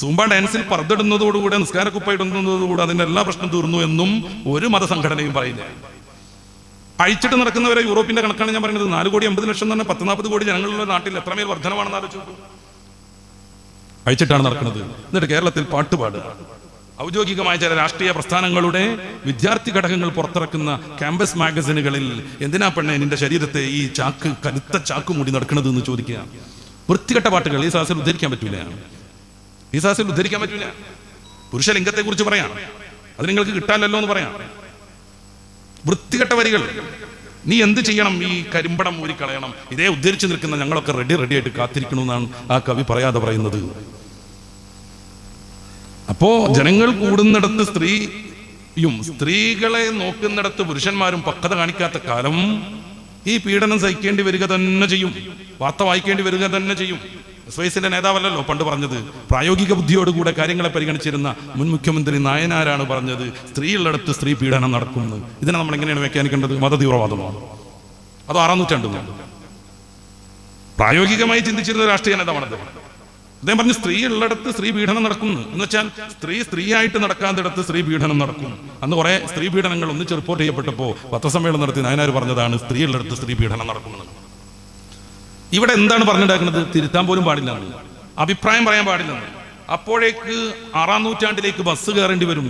Zumba ഡാൻസിൽ പർദ്ദടുന്നതോടുകൂടെ നിസ്കാരക്കുപ്പായിടുന്നതോടുകൂടെ അതിന്റെ എല്ലാ പ്രശ്നം തീർന്നു എന്നും ഒരു മതസംഘടനയും പറയുന്നില്ല. അഴിച്ചിട്ട് നടക്കുന്നവരെ യൂറോപ്പിന്റെ കണക്കാണ് ഞാൻ പറയുന്നത്. 4,50,00,000 എന്ന് പറഞ്ഞാൽ 10-40 കോടി ജനങ്ങളുള്ള നാട്ടിൽ എത്രമേൽ വർധനമാണെന്ന് ആലോചിച്ചു. അഴിച്ചിട്ടാണ് നടക്കുന്നത്. എന്നിട്ട് കേരളത്തിൽ പാട്ടുപാടുക. ഔദ്യോഗികമായ ചില രാഷ്ട്രീയ പ്രസ്ഥാനങ്ങളുടെ വിദ്യാർത്ഥി ഘടകങ്ങൾ പുറത്തിറക്കുന്ന ക്യാമ്പസ് മാഗസിനുകളിൽ എന്തിനാ പെണ്ണെ നിന്റെ ശരീരത്തെ ഈ ചാക്ക്, കരുത്ത ചാക്ക് മൂടി നടക്കുന്നത് എന്ന് ചോദിക്കുക. വൃത്തികെട്ട പാട്ടുകൾ ഈ സാഹസിൽ ഉദ്ധരിക്കാൻ പറ്റൂല. ഈ സാഹസിൽ ഉദ്ധരിക്കാൻ പറ്റൂല. പുരുഷലിംഗത്തെ കുറിച്ച് പറയാം, അത് നിങ്ങൾക്ക് കിട്ടാനല്ലോ എന്ന് പറയാം. വൃത്തികെട്ട വരികൾ. നീ എന്ത് ചെയ്യണം? ഈ കരിമ്പടം ഊരിക്കളയണം. ഇതേ ഉദ്ധരിച്ചു നിൽക്കുന്ന ഞങ്ങളൊക്കെ റെഡിയായിട്ട് കാത്തിരിക്കണമെന്നാണ് ആ കവി പറയാതെ പറയുന്നത്. അപ്പോ ജനങ്ങൾ കൂടുന്നിടത്ത് സ്ത്രീയും സ്ത്രീകളെ നോക്കുന്നിടത്ത് പുരുഷന്മാരും പക്വത കാണിക്കാത്ത കാലം ഈ പീഡനം സഹിക്കേണ്ടി വരിക തന്നെ ചെയ്യും. വാർത്ത വായിക്കേണ്ടി വരിക തന്നെ ചെയ്യും. SYSന്റെ നേതാവല്ലല്ലോ പണ്ട് പറഞ്ഞത്. പ്രായോഗിക ബുദ്ധിയോടുകൂടെ കാര്യങ്ങളെ പരിഗണിച്ചിരുന്ന മുൻ മുഖ്യമന്ത്രി നായനാരാണ് പറഞ്ഞത് സ്ത്രീയുള്ളിടത്ത് സ്ത്രീ പീഡനം നടക്കുന്നത്. ഇതിനെ നമ്മൾ എങ്ങനെയാണ് വ്യാഖ്യാനിക്കേണ്ടത്? മതതീവ്രവാദമോ അതോ 6ാം നൂറ്റാണ്ടോ? പ്രായോഗികമായി ചിന്തിച്ചിരുന്ന രാഷ്ട്രീയ നേതാവാണത്. അദ്ദേഹം പറഞ്ഞു സ്ത്രീ ഉള്ളിടത്ത് സ്ത്രീ പീഡനം നടക്കുന്നു എന്ന് വെച്ചാൽ സ്ത്രീയായിട്ട് നടക്കാത്തിടത്ത് സ്ത്രീ പീഡനം നടക്കും. അന്ന് കുറെ സ്ത്രീ പീഡനങ്ങൾ ഒന്നിച്ച് റിപ്പോർട്ട് ചെയ്യപ്പെട്ടപ്പോൾ പത്രസമ്മേളനം നടത്തി നായനാർ പറഞ്ഞതാണ് സ്ത്രീ ഉള്ളിടത്ത് സ്ത്രീ പീഡനം നടക്കുന്നത്. ഇവിടെ എന്താണ് പറഞ്ഞിട്ടുണ്ടാക്കുന്നത്? തിരുത്താൻ പോലും പാടില്ലെന്ന്, അഭിപ്രായം പറയാൻ പാടില്ലെന്ന്. അപ്പോഴേക്ക് 6ാം നൂറ്റാണ്ടിലേക്ക് ബസ് കയറേണ്ടി വരും.